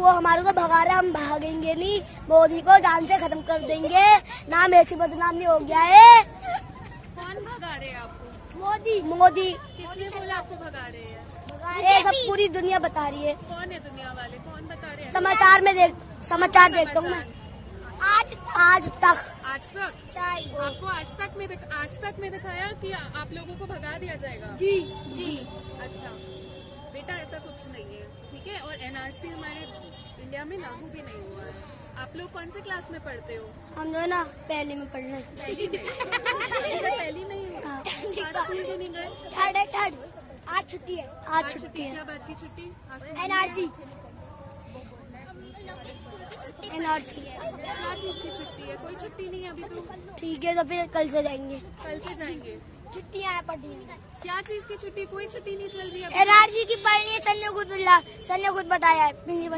वो हमारे को भगा रहे, हम भागेंगे नहीं। मोदी को जान से खत्म कर देंगे। नाम ऐसी बदनाम नहीं हो गया है। कौन भगा रहे हैं आपको? मोदी। किसने बोला आपको भगा रहे हैं? ये सब पूरी दुनिया बता रही है। कौन है दुनिया वाले? कौन बता रहे हैं? समाचार देखता हूँ मैं। आज तक। आज तक? आपको आज तक में दिखाया कि आप लोगों को भगा दिया जाएगा? जी। अच्छा बेटा, ऐसा कुछ नहीं है, ठीक है। और एनआरसी हमारे इंडिया में लागू भी नहीं हुआ है। आप लोग कौन से क्लास में पढ़ते हो? हम जो है ना पहले में पढ़ रहे हैं। पहली में ही हो? आज स्कूल क्यों नहीं गए? थर्ड। आज छुट्टी है। क्या बात की छुट्टी? एनआरसी। क्या चीज की छुट्टी है? कोई छुट्टी नहीं है अभी तो। ठीक है, तो फिर कल से जाएंगे। कल से जाएंगे? छुट्टियाँ हैं पढ़नी। क्या चीज की छुट्टी? कोई छुट्टी नहीं चल रही है। एनआरसी की पढ़नी है। सर ने खुद बताया है।